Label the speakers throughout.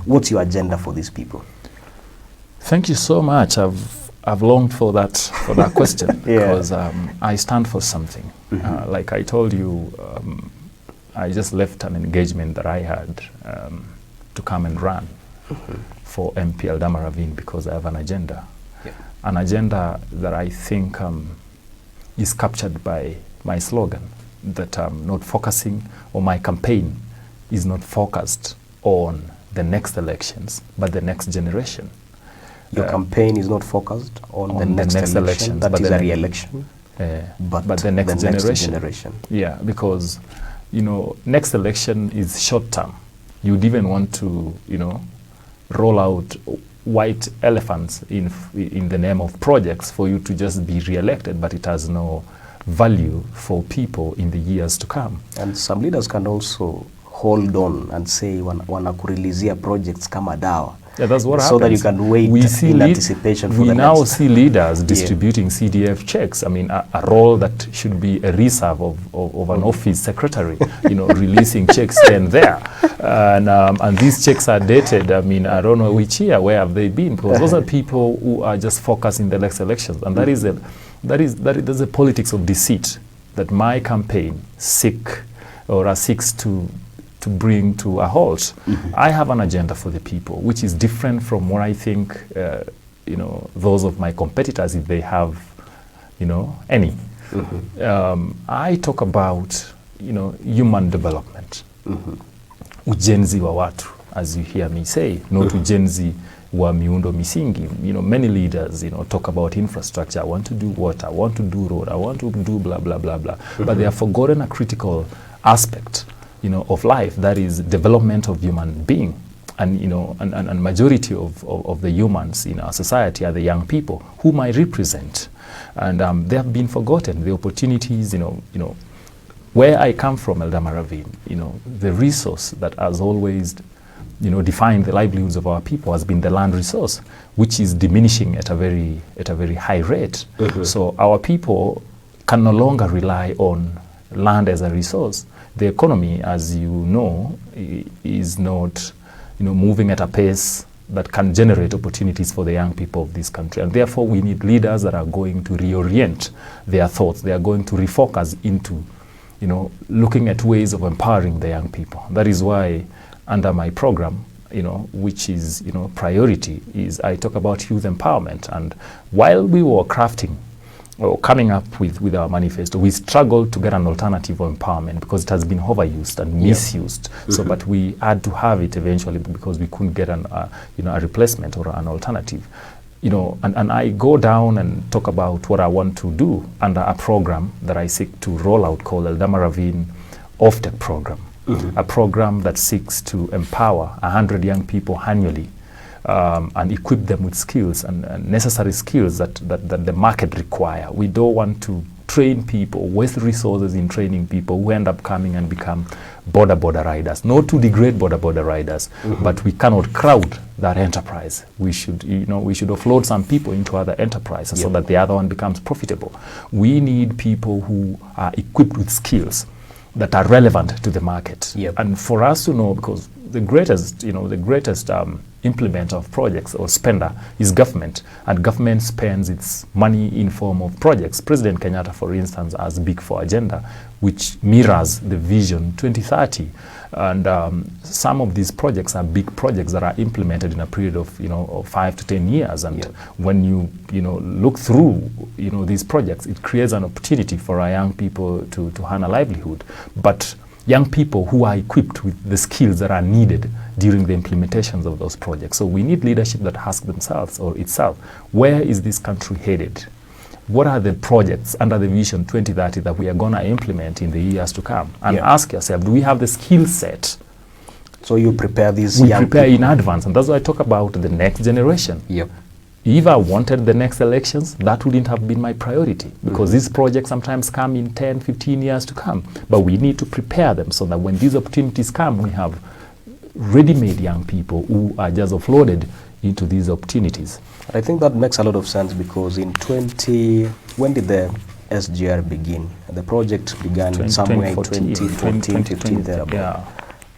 Speaker 1: What's your agenda for these people?
Speaker 2: Thank you so much. I've longed for that question because I stand for something. Like I told you, I just left an engagement that I had to come and run for MP Eldama Ravine because I have an agenda. An agenda that I think is captured by my slogan, that I'm not focusing, or my campaign is not focused on the next elections, but the next generation.
Speaker 1: Your campaign is not focused on the next election, that is a re-election, but the next generation.
Speaker 2: Yeah, because, you know, next election is short term. You'd even want to, you know, roll out white elephants in the name of projects for you to just be re-elected, but it has no value for people in the years to come.
Speaker 1: And some leaders can also hold on and say wanakurilizia projects kama dawa.
Speaker 2: Yeah, that's what happens.
Speaker 1: So that you can wait in anticipation for the next.
Speaker 2: We now see leaders distributing CDF checks. I mean, a role that should be a reserve of an office secretary, you know, releasing checks here and there. And these checks are dated. I mean, I don't know which year, where have they been? Because those are people who are just focused in the next elections. And that is a politics of deceit that my campaign seeks to bring to a halt. I have an agenda for the people, which is different from what I think, you know, those of my competitors, if they have, you know, any. I talk about, you know, human development. Ujenzi wa watu, as you hear me say, not ujenzi wa miundo misingi. You know, many leaders, you know, talk about infrastructure. I want to do water, I want to do road, I want to do blah, blah, blah, blah. But they have forgotten a critical aspect, you know, of life, that is development of human being. And, you know, and majority of the humans in our society are the young people whom I represent. And they have been forgotten. The opportunities, you know, where I come from, Eldama Ravine, you know, the resource that has always, you know, defined the livelihoods of our people has been the land resource, which is diminishing at a very high rate. So our people can no longer rely on land as a resource. The economy, as you know, is not, you know, moving at a pace that can generate opportunities for the young people of this country. And therefore, we need leaders that are going to reorient their thoughts. They are going to refocus into, you know, looking at ways of empowering the young people. That is why, under my program, you know, which is, you know, priority, is I talk about youth empowerment. And while we were crafting or coming up with our manifesto, we struggled to get an alternative of empowerment because it has been overused and misused. So, but we had to have it eventually because we couldn't get you know, a replacement or an alternative. You know, and I go down and talk about what I want to do under a program that I seek to roll out called Eldama Ravine Off-Tech Program, a program that seeks to empower 100 young people annually. And equip them with skills and necessary skills that the market require. We don't want to train people, waste resources in training people who end up coming and become border riders. Not to degrade border riders, but we cannot crowd that enterprise. We should, you know, we should offload some people into other enterprises so that the other one becomes profitable. We need people who are equipped with skills that are relevant to the market. And for us to know, because the greatest, you know, implementer of projects or spender is government, and government spends its money in form of projects. President Kenyatta, for instance, has Big Four agenda, which mirrors the Vision 2030. And some of these projects are big projects that are implemented in a period of, you know, of 5 to 10 years. And when you know, look through, you know, these projects, it creates an opportunity for our young people to earn a livelihood. But young people who are equipped with the skills that are needed during the implementations of those projects. So we need leadership that asks themselves or itself, where is this country headed? What are the projects under the Vision 2030 that we are going to implement in the years to come? And ask yourself, do we have the skill set?
Speaker 1: So you prepare these
Speaker 2: young people? We prepare in advance, and that's why I talk about the next generation. If I wanted the next elections, that wouldn't have been my priority, because these projects sometimes come in 10, 15 years to come. But we need to prepare them so that when these opportunities come, we have ready-made young people who are just offloaded into these opportunities.
Speaker 1: I think that makes a lot of sense, because in when did the SGR begin? The project began somewhere in 2014, 15 thereabout.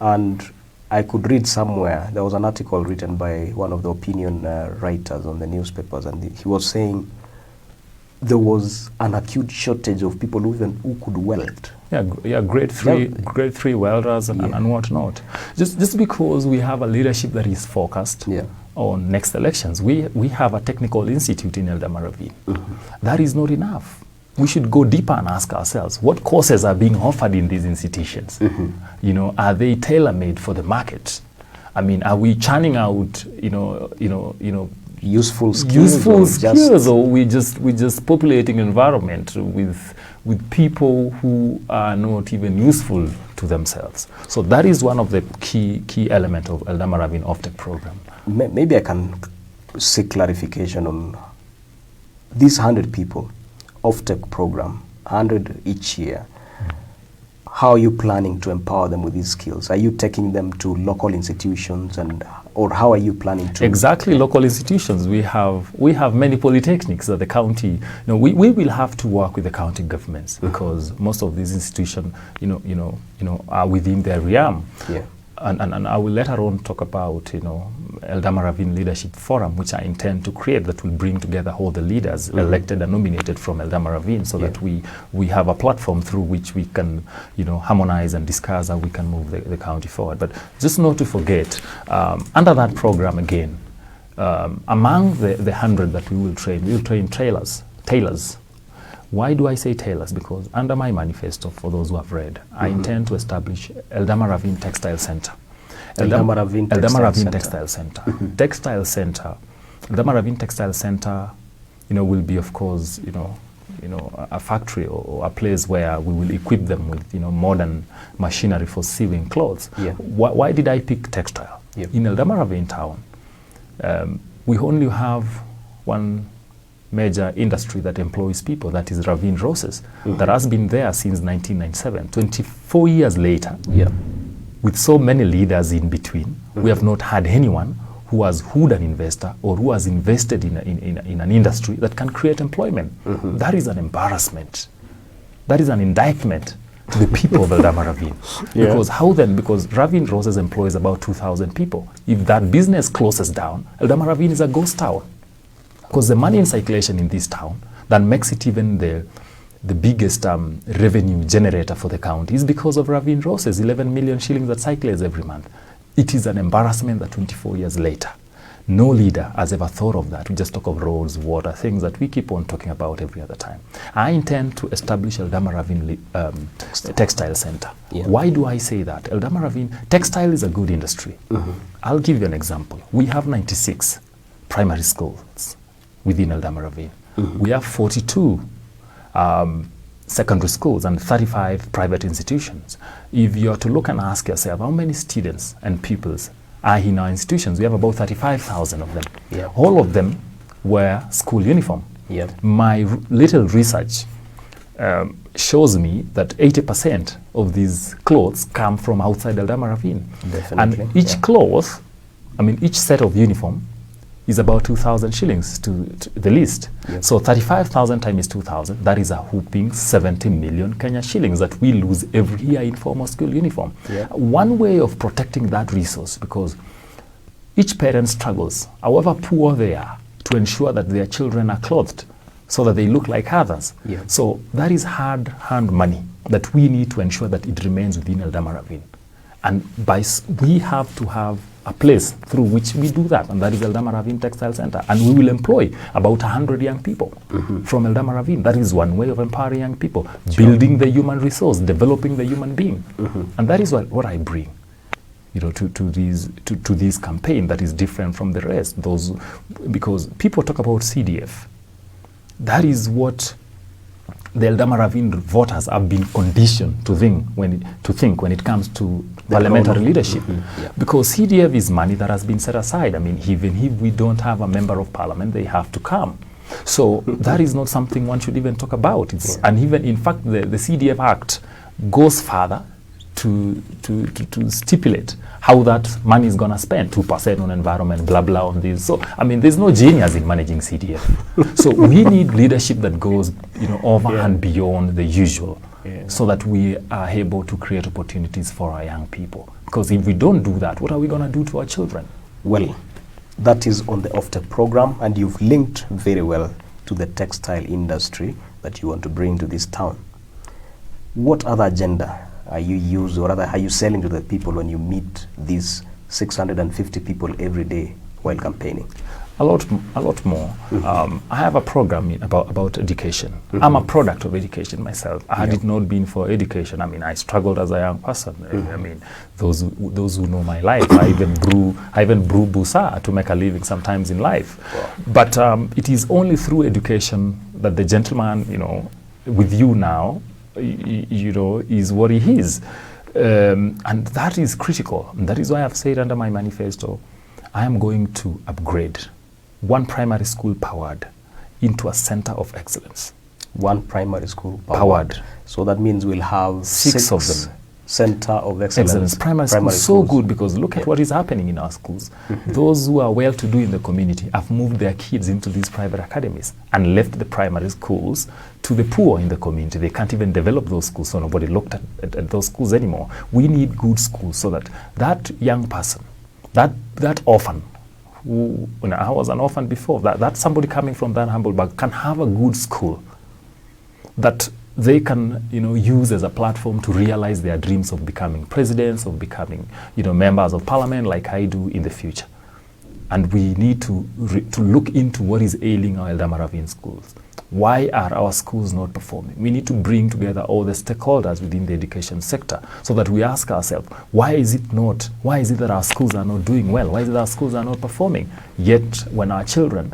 Speaker 1: And I could read somewhere, there was an article written by one of the opinion writers on the newspapers, and he was saying there was an acute shortage of people who could weld.
Speaker 2: Yeah, grade three welders and whatnot. Just because we have a leadership that is focused on next elections, we have a technical institute in Eldama Ravine. That is not enough. We should go deeper and ask ourselves, what courses are being offered in these institutions? You know, are they tailor-made for the market? I mean, are we churning out,
Speaker 1: useful skills,
Speaker 2: or we just populating environment with people who are not even useful to themselves? So that is one of the key element of Eldama Ravine Offtake program.
Speaker 1: Maybe I can seek clarification on these 100 people Offtake program, 100 each year. How are you planning to empower them with these skills? Are you taking them to local institutions, or how are you planning to?
Speaker 2: Exactly, local institutions. We have many polytechnics at the county. We will have to work with the county governments because most of these institutions, are within their realm.
Speaker 1: Yeah.
Speaker 2: And I will later on talk about, Eldama Ravine Leadership Forum, which I intend to create, that will bring together all the leaders elected and nominated from Eldama Ravine, so that we have a platform through which we can, harmonize and discuss how we can move the county forward. But just not to forget, under that program again, among the 100 that we will train tailors. Why do I say tailors? Because under my manifesto, for those who have read, I intend to establish Eldama Ravine Textile Center.
Speaker 1: Eldama Ravine
Speaker 2: Textile Center. Textile Center. Eldama Ravine Textile Center, will be, of course, a factory or a place where we will equip them with, modern machinery for sewing clothes.
Speaker 1: Yeah.
Speaker 2: Why did I pick textile?
Speaker 1: Yep.
Speaker 2: In Eldama Ravine town, we only have one major industry that employs people, that is Ravine Roses, that has been there since 1997. 24 years later, with so many leaders in between, we have not had anyone who has hood an investor or who has invested in an industry that can create employment. That is an embarrassment. That is an indictment to the people of Eldama Ravine. Because how then? Because Ravine Roses employs about 2,000 people. If that business closes down, Eldama Ravine is a ghost town. Because the money in circulation in this town that makes it even the biggest revenue generator for the county is because of Ravine Roses, 11 million shillings that circulates every month. It is an embarrassment that 24 years later, no leader has ever thought of that. We just talk of roads, water, things that we keep on talking about every other time. I intend to establish Eldama Ravine Textile Center. Why do I say that? Eldama Ravine, textile is a good industry. I'll give you an example. We have 96 primary schools within Eldama Ravine. We have 42 secondary schools and 35 private institutions. If you are to look and ask yourself, how many students and pupils are in our institutions? We have about 35,000 of them. All of them wear school uniform. My little research shows me that 80% of these clothes come from outside Eldama Ravine.
Speaker 1: Definitely.
Speaker 2: And each cloth, each set of uniform is about 2,000 shillings to the least. So 35,000 times 2,000, that is a whooping 70 million Kenya shillings that we lose every year in formal school uniform. One way of protecting that resource, because each parent struggles, however poor they are, to ensure that their children are clothed so that they look like others. So that is hard-earned money that we need to ensure that it remains within Eldama Ravine. And we have to have a place through which we do that, and that is Eldama Ravine Textile Center. And we will employ about 100 young people from Eldama Ravine. That is one way of empowering young people, building the human resource, developing the human being. And that is what I bring, to this campaign that is different from the rest. Because people talk about CDF. That is what the Eldama Ravine voters have been conditioned to think when it comes to parliamentary leadership. Because CDF is money that has been set aside. Even if we don't have a member of parliament, they have to come. So that is not something one should even talk about. And even, in fact, the CDF Act goes further to stipulate how that money is going to spend, 2% on environment, blah, blah, on this. So, there's no genius in managing CDF. So we need leadership that goes, over and beyond the usual. so that we are able to create opportunities for our young people. Because if we don't do that, what are we going to do to our children?
Speaker 1: Well, that is on the OFTEC program, and you've linked very well to the textile industry that you want to bring to this town. What other agenda are you using, or rather are you selling to the people when you meet these 650 people every day while campaigning?
Speaker 2: A lot more. I have a program about education. I'm a product of education myself. Had it not been for education, I mean, I struggled as a young person. I mean, those who know my life, I even brew busa to make a living sometimes in life. Wow. But it is only through education that the gentleman, with you now, is what he is. And that is critical. And that is why I've said under my manifesto, I am going to upgrade one primary school powered into a center of excellence.
Speaker 1: One primary school powered. So that means we'll have six
Speaker 2: of them.
Speaker 1: Center of excellence.
Speaker 2: Primary school so good, because look at what is happening in our schools. Those who are well-to-do in the community have moved their kids into these private academies and left the primary schools to the poor in the community. They can't even develop those schools, so nobody looked at those schools anymore. We need good schools so that that young person, that orphan, who, I was an orphan before, that somebody coming from that humble bag can have a good school that they can use as a platform to realize their dreams of becoming presidents, of becoming members of parliament like I do in the future. And we need to look into what is ailing our Eldama Ravine schools. Why are our schools not performing? We need to bring together all the stakeholders within the education sector so that we ask ourselves, why is it that our schools are not doing well? Why is it that our schools are not performing? Yet when our children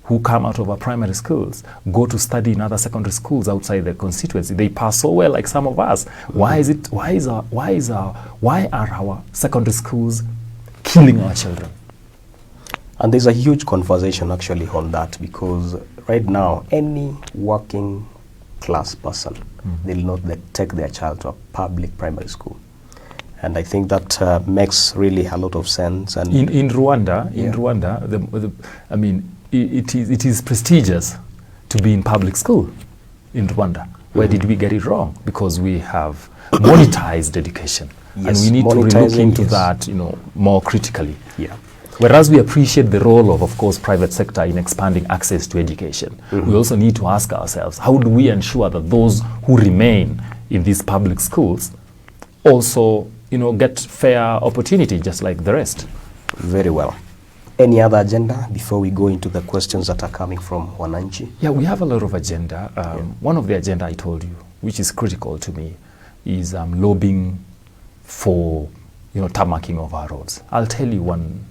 Speaker 2: who come out of our primary schools go to study in other secondary schools outside their constituency, they pass so well like some of us. Why are our secondary schools killing our children?
Speaker 1: And there's a huge conversation actually on that, because right now any working class person will not take their child to a public primary school. And I think that makes really a lot of sense. And
Speaker 2: in Rwanda, I mean, it is prestigious to be in public school in Rwanda. Where did we get it wrong? Because we have monetized education, and we need to look into that, more critically.
Speaker 1: Yeah.
Speaker 2: Whereas we appreciate the role of course, private sector in expanding access to education, we also need to ask ourselves, how do we ensure that those who remain in these public schools also, get fair opportunity just like the rest?
Speaker 1: Very well. Any other agenda before we go into the questions that are coming from Wananchi?
Speaker 2: Yeah, we have a lot of agenda. One of the agenda I told you, which is critical to me, is lobbying for, tarmacking of our roads. I'll tell you one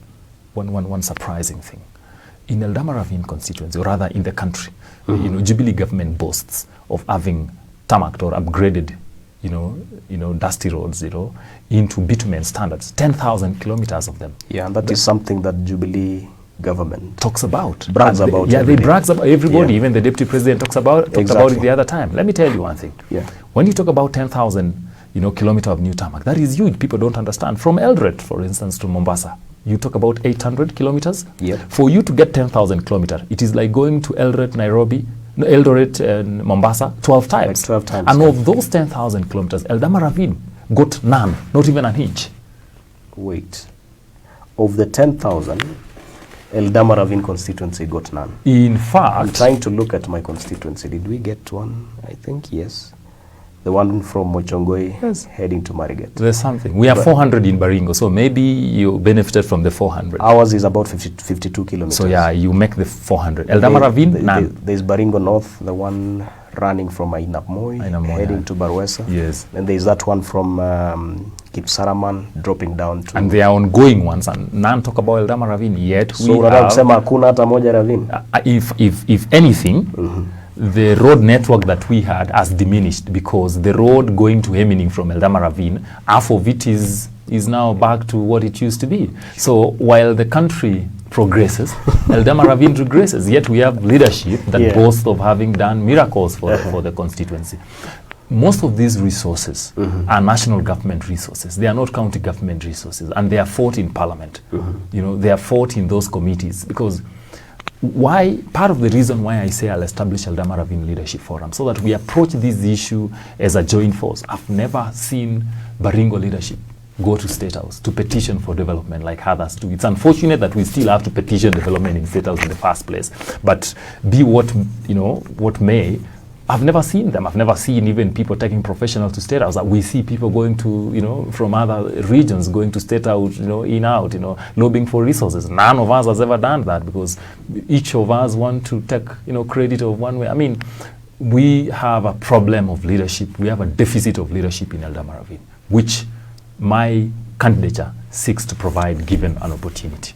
Speaker 2: surprising thing. In Eldama Ravine constituency, or rather in the country, Jubilee government boasts of having tarmacked or upgraded, dusty roads, into bitumen standards, 10,000 kilometers of them.
Speaker 1: Yeah, and that is something that Jubilee government
Speaker 2: talks about.
Speaker 1: Brags about.
Speaker 2: Yeah, they brags about everybody. Even the deputy president talked about it the other time. Let me tell you one thing.
Speaker 1: Yeah.
Speaker 2: When you talk about 10,000, kilometer of new tarmac, that is huge. People don't understand. From Eldoret, for instance, to Mombasa, you talk about 800 kilometers.
Speaker 1: Yep.
Speaker 2: For you to get 10,000 kilometers, it is like going to Eldoret and Mombasa 12 times.
Speaker 1: Like 12 times.
Speaker 2: And of those 10,000 kilometers, Eldama Ravine got none, not even an inch.
Speaker 1: Wait. Of the 10,000, Eldama Ravine constituency got none.
Speaker 2: In fact,
Speaker 1: I'm trying to look at my constituency. Did we get one? I think yes. The one from Mochongoi heading to Marigat.
Speaker 2: There's something. We are 400 in Baringo, so maybe you benefited from the 400.
Speaker 1: Ours is about 52 kilometers.
Speaker 2: So yeah, you make the 400. Eldama Ravine, none.
Speaker 1: There's Baringo North, the one running from Ainapmoy, heading to Barwesa.
Speaker 2: Yes.
Speaker 1: And there's that one from Kipsaraman dropping down to...
Speaker 2: And they are ongoing ones, and none talk about Eldama Ravine yet.
Speaker 1: So we have...
Speaker 2: If anything, the road network that we had has diminished, because the road going to Hemining from Eldama Ravine, half of it is now back to what it used to be. So while the country progresses, Eldama Ravine regresses, yet we have leadership that boasts of having done miracles for the constituency. Most of these resources are national government resources. They are not county government resources, and they are fought in parliament. They are fought in those committees, because part of the reason why I say I'll establish Eldama Ravine Leadership Forum, so that we approach this issue as a joint force. I've never seen Baringo leadership go to Statehouse to petition for development like others do. It's unfortunate that we still have to petition development in Statehouse in the first place. But be what, what may, I've never seen them. I've never seen even people taking professionals to Statehouse. We see people going to, from other regions going to Statehouse, in out, lobbying for resources. None of us has ever done that, because each of us want to take, credit of one way. I mean, we have a problem of leadership. We have a deficit of leadership in Eldama Ravine, which my candidature seeks to provide, given an opportunity.